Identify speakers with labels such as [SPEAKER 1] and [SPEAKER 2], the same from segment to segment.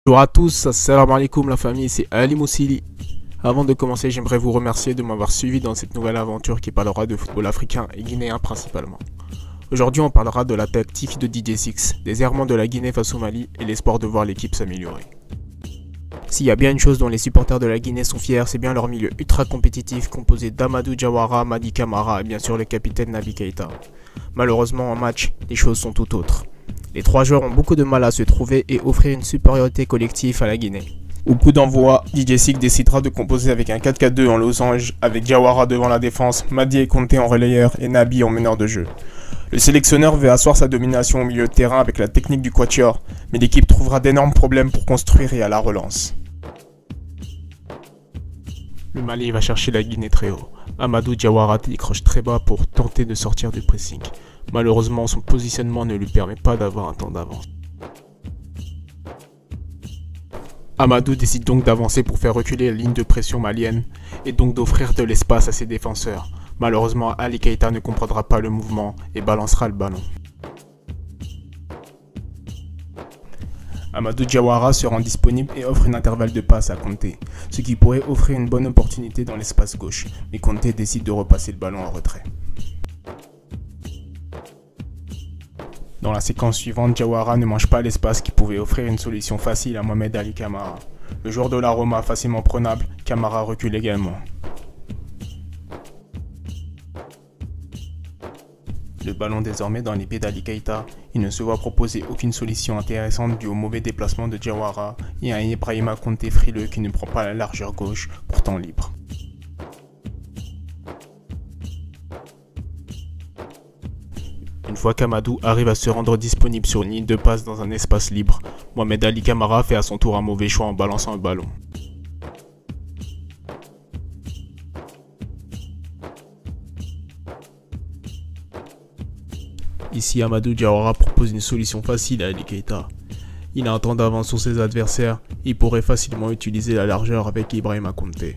[SPEAKER 1] Bonjour à tous, assalamu alaikum la famille, c'est Ali Moussili. Avant de commencer, j'aimerais vous remercier de m'avoir suivi dans cette nouvelle aventure qui parlera de football africain et guinéen principalement. Aujourd'hui, on parlera de la tactique de DJ Six, des errements de la Guinée face au Mali et l'espoir de voir l'équipe s'améliorer. S'il y a bien une chose dont les supporters de la Guinée sont fiers, c'est bien leur milieu ultra compétitif composé d'Amadou Diawara, Madi Camara et bien sûr le capitaine Naby Keita. Malheureusement, en match, les choses sont tout autres. Les trois joueurs ont beaucoup de mal à se trouver et offrir une supériorité collective à la Guinée. Au coup d'envoi, DJ Six décidera de composer avec un 4-4-2 en losange, avec Diawara devant la défense, Madi et Conté en relayeur et Naby en meneur de jeu. Le sélectionneur veut asseoir sa domination au milieu de terrain avec la technique du quatuor, mais l'équipe trouvera d'énormes problèmes pour construire et à la relance. Le Mali va chercher la Guinée très haut. Amadou Diawara décroche très bas pour tenter de sortir du pressing. Malheureusement, son positionnement ne lui permet pas d'avoir un temps d'avance. Amadou décide donc d'avancer pour faire reculer la ligne de pression malienne et donc d'offrir de l'espace à ses défenseurs. Malheureusement, Ali Keita ne comprendra pas le mouvement et balancera le ballon. Amadou Diawara se rend disponible et offre une intervalle de passe à Conté, ce qui pourrait offrir une bonne opportunité dans l'espace gauche, mais Conté décide de repasser le ballon en retrait. Dans la séquence suivante, Diawara ne mange pas l'espace qui pouvait offrir une solution facile à Mohamed Ali Camara. Le joueur de la Roma facilement prenable, Camara recule également. Le ballon désormais dans les pieds d'Ali Keita, il ne se voit proposer aucune solution intéressante due au mauvais déplacement de Diawara et à un Ibrahima Conté frileux qui ne prend pas la largeur gauche, pourtant libre. Une fois qu'Amadou arrive à se rendre disponible sur une ligne de passe dans un espace libre, Mohamed Ali Camara fait à son tour un mauvais choix en balançant le ballon. Ici, Amadou Diawara propose une solution facile à Ali Keita. Il a un temps d'avance sur ses adversaires, il pourrait facilement utiliser la largeur avec Ibrahima Conté.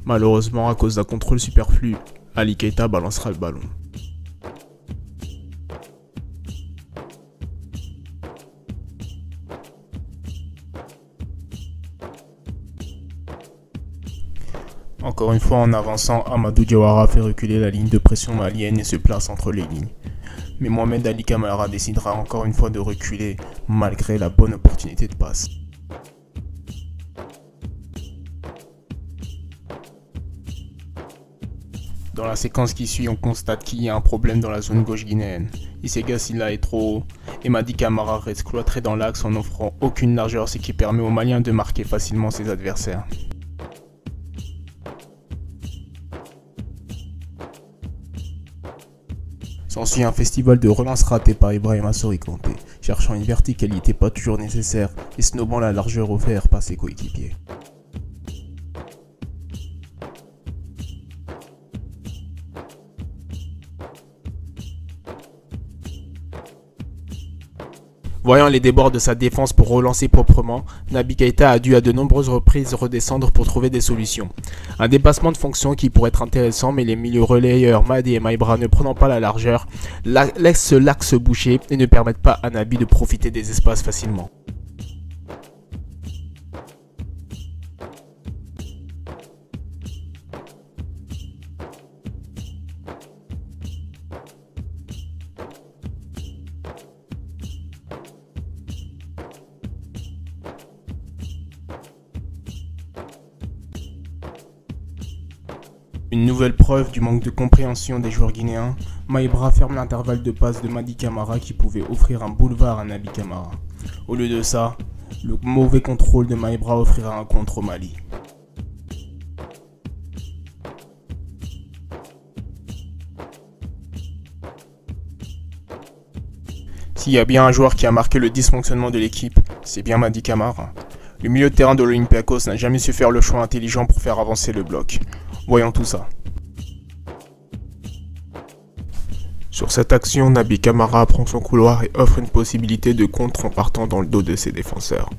[SPEAKER 1] Malheureusement, à cause d'un contrôle superflu, Ali Keita balancera le ballon. Encore une fois, en avançant, Amadou Diawara fait reculer la ligne de pression malienne et se place entre les lignes. Mais Mohamed Ali Camara décidera encore une fois de reculer malgré la bonne opportunité de passe. Dans la séquence qui suit, on constate qu'il y a un problème dans la zone gauche guinéenne. Isega Silla est trop haut et Madi Camara reste cloîtré dans l'axe en n'offrant aucune largeur, ce qui permet aux Maliens de marquer facilement ses adversaires. S'ensuit un festival de relance raté par Ibrahima Conté, cherchant une verticalité pas toujours nécessaire et snobant la largeur offerte par ses coéquipiers. Voyant les débords de sa défense pour relancer proprement, Naby Keita a dû à de nombreuses reprises redescendre pour trouver des solutions. Un dépassement de fonction qui pourrait être intéressant, mais les milieux relayeurs Madi et Maïbra ne prenant pas la largeur, laissent l'axe bouché et ne permettent pas à Naby de profiter des espaces facilement. Une nouvelle preuve du manque de compréhension des joueurs guinéens, Maïbra ferme l'intervalle de passe de Madi Camara qui pouvait offrir un boulevard à Naby Camara. Au lieu de ça, le mauvais contrôle de Maïbra offrira un contre au Mali. S'il y a bien un joueur qui a marqué le dysfonctionnement de l'équipe, c'est bien Madi Camara. Le milieu de terrain de l'Olympiakos n'a jamais su faire le choix intelligent pour faire avancer le bloc. Voyons tout ça. Sur cette action, Naby Camara prend son couloir et offre une possibilité de contre en partant dans le dos de ses défenseurs.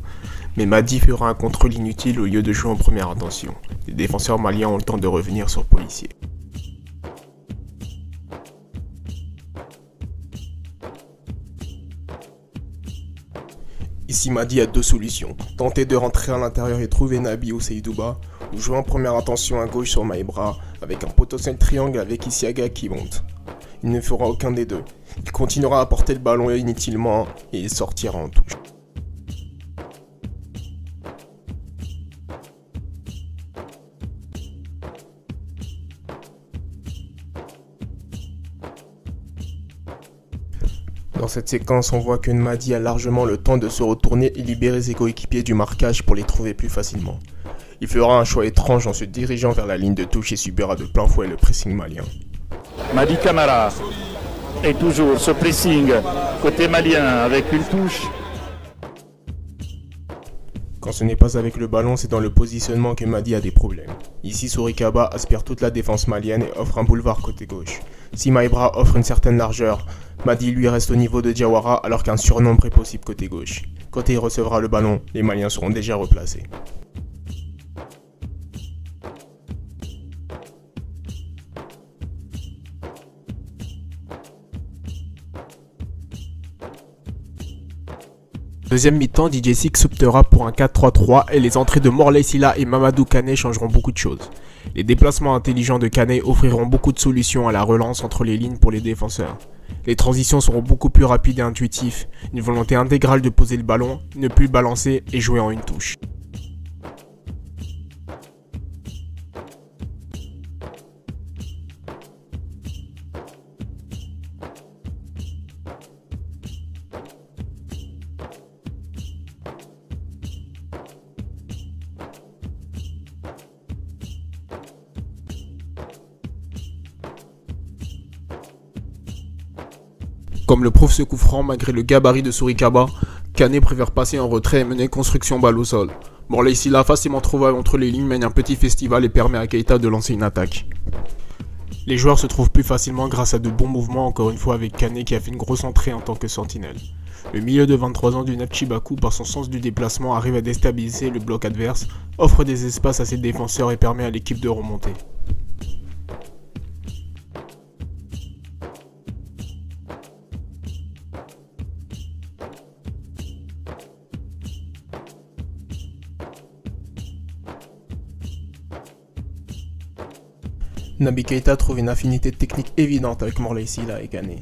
[SPEAKER 1] Mais Madi fera un contrôle inutile au lieu de jouer en première intention. Les défenseurs maliens ont le temps de revenir sur Policier. Ici Madi a deux solutions, tenter de rentrer à l'intérieur et trouver Nabi ou Seydouba, ou jouer en première intention à gauche sur Maïbra, avec un potentiel triangle avec Isiaga qui monte. Il ne fera aucun des deux, il continuera à porter le ballon inutilement et il sortira en touche. Dans cette séquence, on voit que Madi a largement le temps de se retourner et libérer ses coéquipiers du marquage pour les trouver plus facilement. Il fera un choix étrange en se dirigeant vers la ligne de touche et subira de plein fouet le pressing malien.
[SPEAKER 2] Madi Camara et toujours ce pressing côté malien avec une touche.
[SPEAKER 1] Quand ce n'est pas avec le ballon, c'est dans le positionnement que Madi a des problèmes. Ici, Sorikaba aspire toute la défense malienne et offre un boulevard côté gauche. Si Maïbra offre une certaine largeur, Madi lui reste au niveau de Diawara alors qu'un surnombre est possible côté gauche. Quand il recevra le ballon, les Maliens seront déjà replacés. Deuxième mi-temps, DJ Six optera pour un 4-3-3 et les entrées de Morley Sylla et Mamadou Kane changeront beaucoup de choses. Les déplacements intelligents de Kane offriront beaucoup de solutions à la relance entre les lignes pour les défenseurs. Les transitions seront beaucoup plus rapides et intuitives, une volonté intégrale de poser le ballon, ne plus balancer et jouer en une touche. Comme le prouve ce coup franc, malgré le gabarit de Sorikaba, Kane préfère passer en retrait et mener construction balle au sol. Morley Sylla, facilement trouvable entre les lignes, mène un petit festival et permet à Keita de lancer une attaque. Les joueurs se trouvent plus facilement grâce à de bons mouvements, encore une fois avec Kane qui a fait une grosse entrée en tant que sentinelle. Le milieu de 23 ans du Nachibaku, par son sens du déplacement, arrive à déstabiliser le bloc adverse, offre des espaces à ses défenseurs et permet à l'équipe de remonter. Naby Keita trouve une affinité technique évidente avec Morley Sylla et Kane.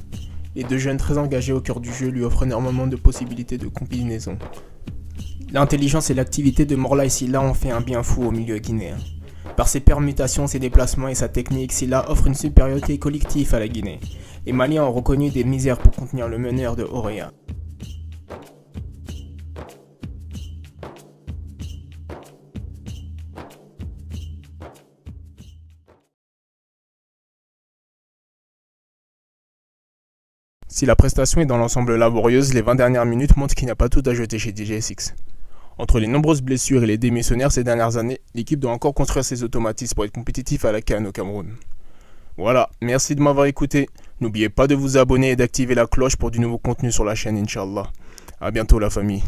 [SPEAKER 1] Les deux jeunes très engagés au cœur du jeu lui offrent énormément de possibilités de combinaison. L'intelligence et l'activité de Morley Sylla ont fait un bien fou au milieu guinéen. Par ses permutations, ses déplacements et sa technique, Sylla offre une supériorité collective à la Guinée. Les Maliens ont reconnu des misères pour contenir le meneur de Orea. Si la prestation est dans l'ensemble laborieuse, les 20 dernières minutes montrent qu'il n'y a pas tout à jeter chez DJ Six. Entre les nombreuses blessures et les démissionnaires ces dernières années, l'équipe doit encore construire ses automatismes pour être compétitif à la CAN au Cameroun. Voilà, merci de m'avoir écouté. N'oubliez pas de vous abonner et d'activer la cloche pour du nouveau contenu sur la chaîne, Inch'Allah. A bientôt la famille.